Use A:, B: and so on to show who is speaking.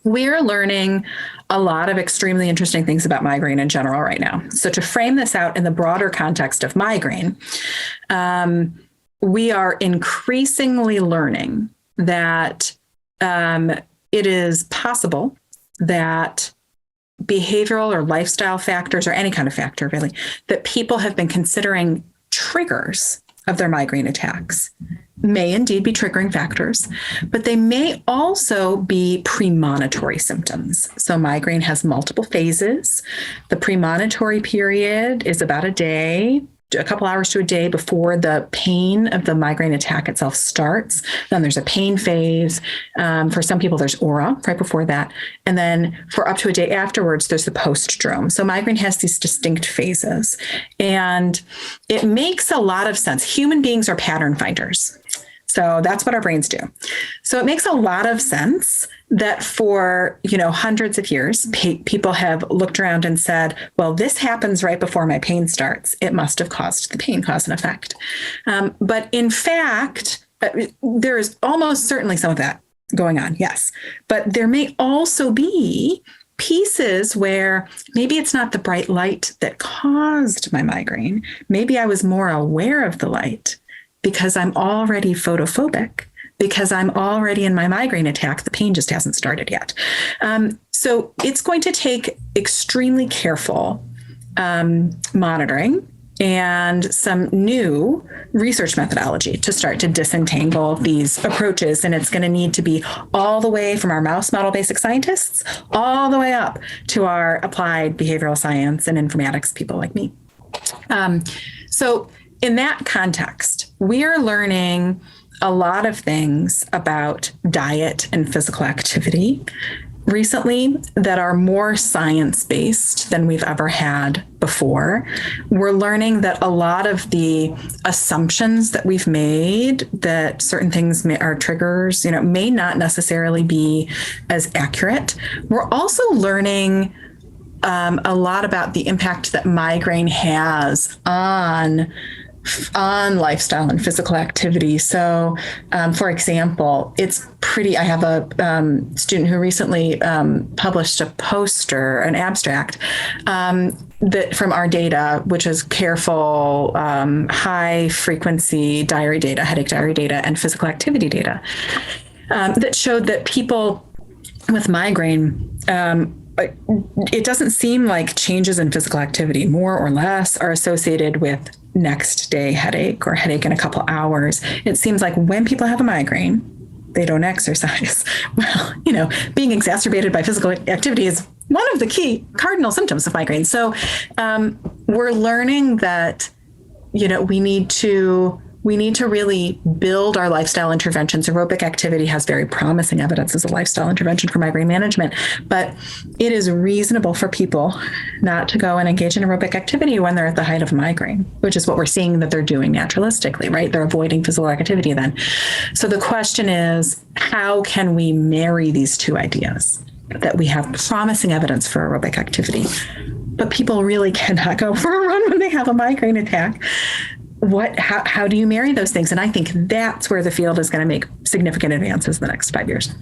A: We're learning a lot of extremely interesting things about migraine in general right now. So to frame this out in the broader context of migraine, we are increasingly learning that it is possible that behavioral or lifestyle factors, or any kind of factor really, that people have been considering triggers of their migraine attacks may indeed be triggering factors, but they may also be premonitory symptoms. So migraine has multiple phases. The premonitory period is about a couple hours to a day before the pain of the migraine attack itself starts. Then there's a pain phase. For some people, there's aura right before that. And then for up to a day afterwards, there's the post-drome. So migraine has these distinct phases. And it makes a lot of sense. Human beings are pattern finders. So that's what our brains do. So it makes a lot of sense that for, hundreds of years, people have looked around and said, well, this happens right before my pain starts. It must have caused the pain, cause and effect. But in fact, there is almost certainly some of that going on, yes. But there may also be pieces where maybe it's not the bright light that caused my migraine. Maybe I was more aware of the light because I'm already photophobic, because I'm already in my migraine attack. The pain just hasn't started yet. So it's going to take extremely careful monitoring and some new research methodology to start to disentangle these approaches. And it's going to need to be all the way from our mouse model basic scientists all the way up to our applied behavioral science and informatics people like me. So in that context, we are learning a lot of things about diet and physical activity recently that are more science-based than we've ever had before. We're learning that a lot of the assumptions that we've made that certain things are triggers, may not necessarily be as accurate. We're also learning a lot about the impact that migraine has on lifestyle and physical activity. So, for example, I have a student who recently published a poster, an abstract, that from our data, which is careful, high frequency diary data, headache diary data, and physical activity data, that showed that people with migraine, it doesn't seem like changes in physical activity, more or less, are associated with next day headache or headache in a couple hours. It seems like when people have a migraine, they don't exercise. Well, being exacerbated by physical activity is one of the key cardinal symptoms of migraine. So we're learning that, we need to really build our lifestyle interventions. Aerobic activity has very promising evidence as a lifestyle intervention for migraine management, but it is reasonable for people not to go and engage in aerobic activity when they're at the height of migraine, which is what we're seeing that they're doing naturalistically, right? They're avoiding physical activity then. So the question is, how can we marry these two ideas? That we have promising evidence for aerobic activity, but people really cannot go for a run when they have a migraine attack. How do you marry those things? And I think that's where the field is going to make significant advances in the next 5 years.